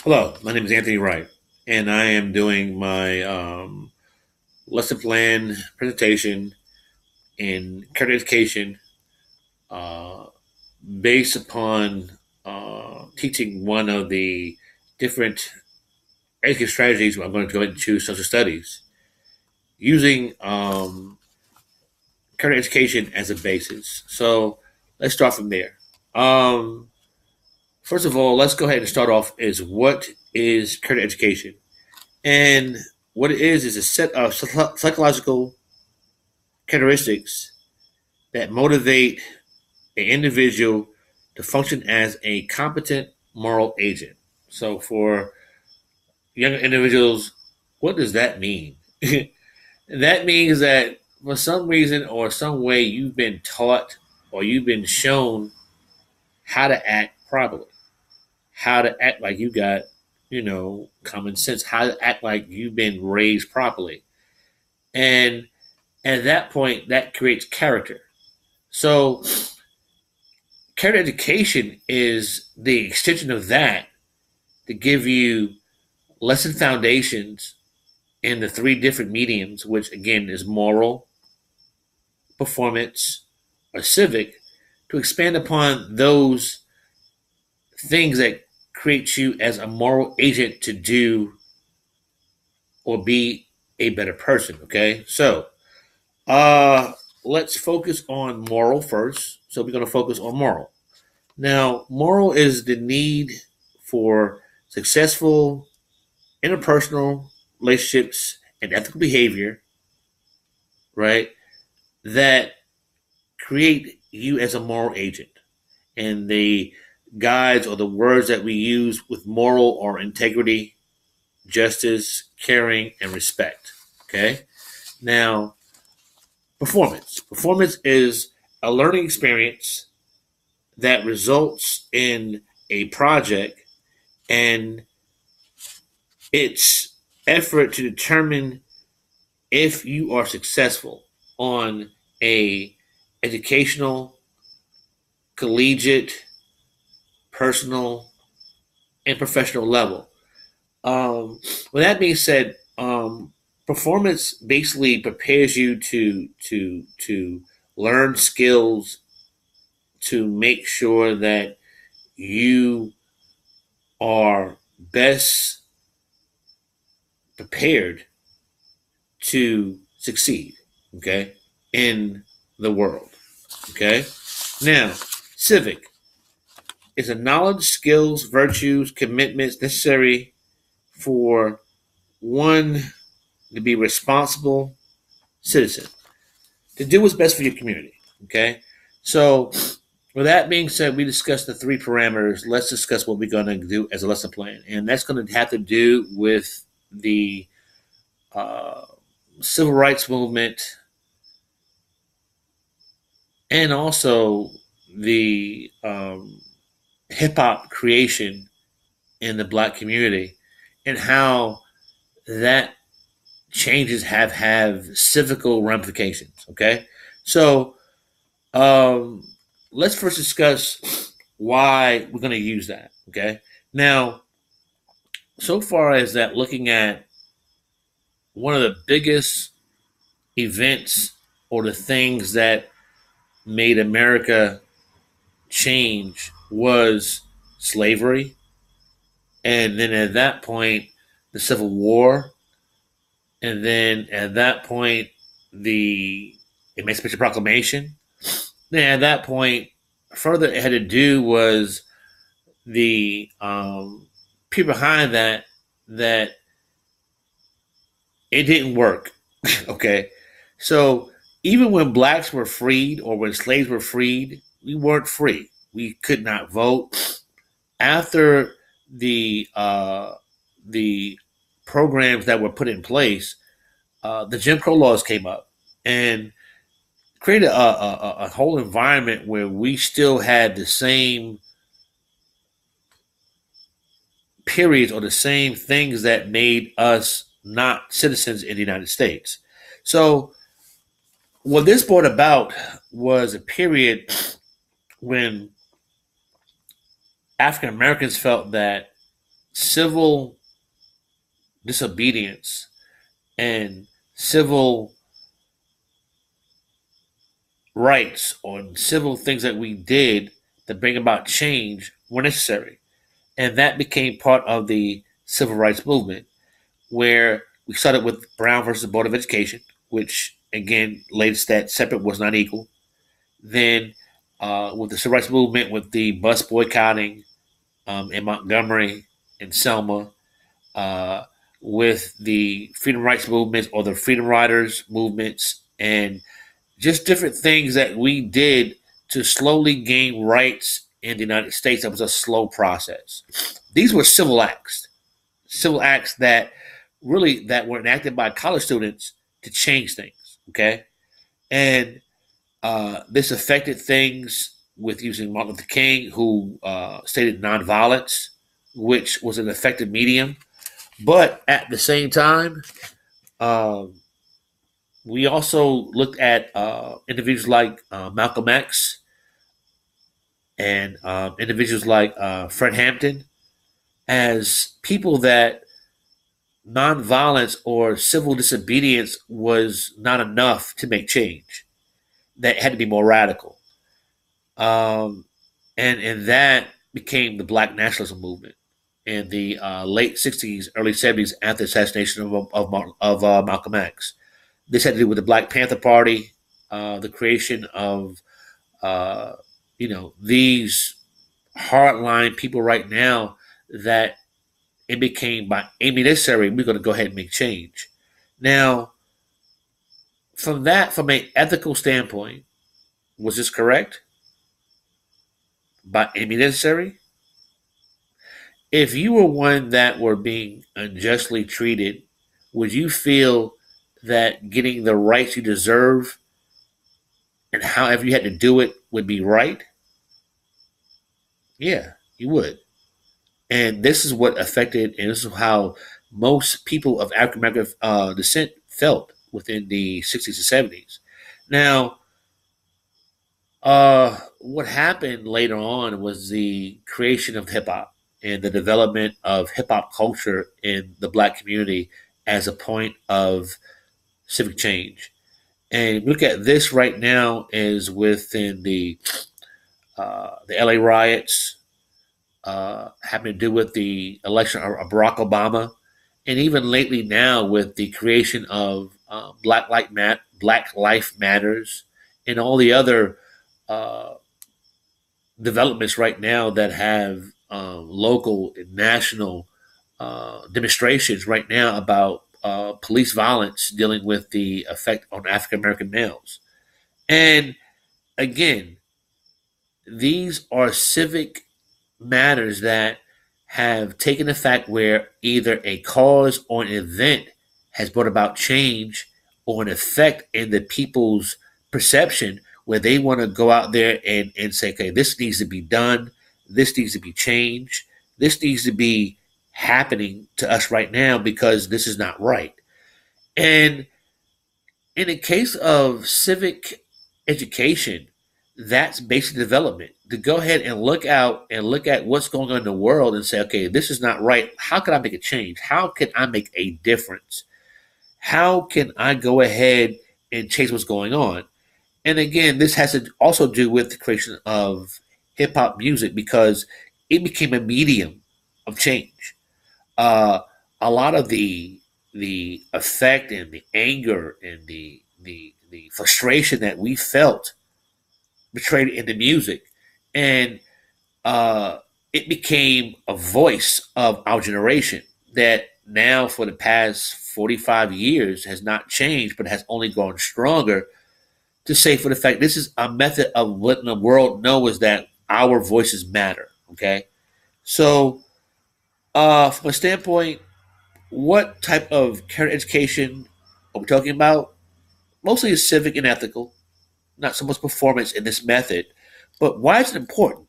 Hello, my name is Anthony Wright, and I am doing my lesson plan presentation in career education uh, based upon teaching one of the different education strategies. I'm going to go ahead and choose social studies using career education as a basis. So let's start from there. Um, First of all, let's go ahead and start off is what is career education? And what it is a set of psychological characteristics that motivate an individual to function as a competent moral agent. So, for younger individuals, what does that mean? That means that for some reason or some way you've been taught or you've been shown how to act properly, how to act like you got, common sense, how to act like you've been raised properly. And at that point, that creates character. So, character education is the extension of that to give you lesson foundations in the three different mediums, which again is moral, performance, or civic, to expand upon those things that create you as a moral agent to do or be a better person. Okay, so uh, let's focus on moral first. So we're going to focus on moral. Now, moral is the need for successful interpersonal relationships and ethical behavior, right? That create you as a moral agent. And the guides or the words that we use with moral are integrity, justice, caring, and respect. Okay. Now, performance. Performance is a learning experience that results in a project and its effort to determine if you are successful on a educational, collegiate, personal, and professional level. With that being said, performance basically prepares you to learn skills to make sure that you are best prepared to succeed, okay, in the world. Okay. Now, civic is a knowledge, skills, virtues, commitments necessary for one to be responsible citizen, to do what's best for your community. Okay. So, with that being said, we discussed the three parameters. Let's discuss what we're going to do as a lesson plan. And that's going to have to do with the uh, civil rights movement and also the hip hop creation in the black community and how that changes have civical ramifications. Okay, so um, let's first discuss why we're going to use that. Okay, now so far as that, looking at one of the biggest events or the things that made America change was slavery, and then at that point, the Civil War, and then at that point, the Emancipation Proclamation. Then at that point, further it had to do was the people behind that it didn't work. Okay, so even when blacks were freed or when slaves were freed, we weren't free. We could not vote. After the programs that were put in place, the Jim Crow laws came up and created a whole environment where we still had the same periods or the same things that made us not citizens in the United States. So what this brought about was a period when African Americans felt that civil disobedience and civil rights on civil things that we did to bring about change were necessary. And that became part of the civil rights movement, where we started with Brown versus the Board of Education, which again latest that separate was not equal. Then with the civil rights movement, with the bus boycotting in Montgomery and Selma, uh, with the freedom rights movements or the freedom riders movements, and just different things that we did to slowly gain rights in the United States. That was a slow process. These were civil acts that really that were enacted by college students to change things. Okay, and this affected things with using Martin Luther King, who stated nonviolence, which was an effective medium. But at the same time, um, we also looked at individuals like Malcolm X and individuals like Fred Hampton as people that nonviolence or civil disobedience was not enough to make change. That had to be more radical. Um, and that became the Black nationalism movement in the late 60s, early 70s after the assassination of Malcolm X. This had to do with the Black Panther Party, the creation of, uh, these hardline people right now that it became by any necessary, we're going to go ahead and make change. Now, from an ethical standpoint, was this correct? By any necessary? If you were one that were being unjustly treated, would you feel that getting the rights you deserve and however you had to do it would be right? Yeah, you would. And this is what affected, and this is how most people of African American descent felt within the 60s and 70s. Now, what happened later on was the creation of hip hop and the development of hip hop culture in the black community as a point of civic change. And look at this right now is within the LA riots, having to do with the election of Barack Obama, and even lately now with the creation of Black Life Matters, and all the other uh, developments right now that have local and national demonstrations right now about police violence dealing with the effect on African American males. And again, these are civic matters that have taken effect where either a cause or an event has brought about change or an effect in the people's perception where they want to go out there and say, okay, this needs to be done, this needs to be changed, this needs to be happening to us right now because this is not right. And in the case of civic education, that's basic development. To go ahead and look out and look at what's going on in the world and say, okay, this is not right. How can I make a change? How can I make a difference? How can I go ahead and change what's going on? And again, this has to also do with the creation of hip hop music because it became a medium of change. Uh, a lot of the effect and the anger and the frustration that we felt betrayed in the music, and uh, it became a voice of our generation that now for the past 45 years has not changed but has only grown stronger to say for the fact this is a method of letting the world know is that our voices matter. Okay, so from a standpoint, what type of current education are we talking about? Mostly is civic and ethical, not so much performance in this method. But why is it important?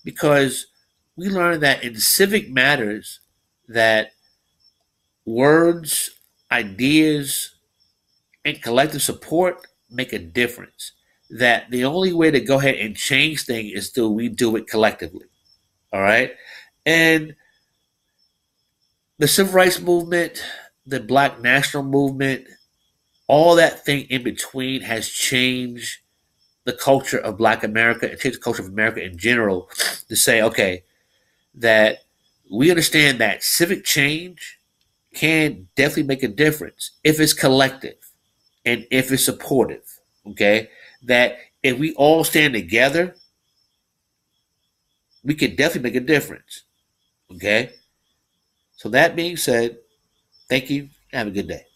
Because we learn that in civic matters that words, ideas, and collective support make a difference. That the only way to go ahead and change things is till we do it collectively. All right. And the civil rights movement, the black national movement, all that thing in between has changed the culture of black America and changed the culture of America in general to say, okay, that we understand that civic change can definitely make a difference if it's collective and if it's supportive. Okay. That if we all stand together, we can definitely make a difference. Okay. So that being said, thank you. Have a good day.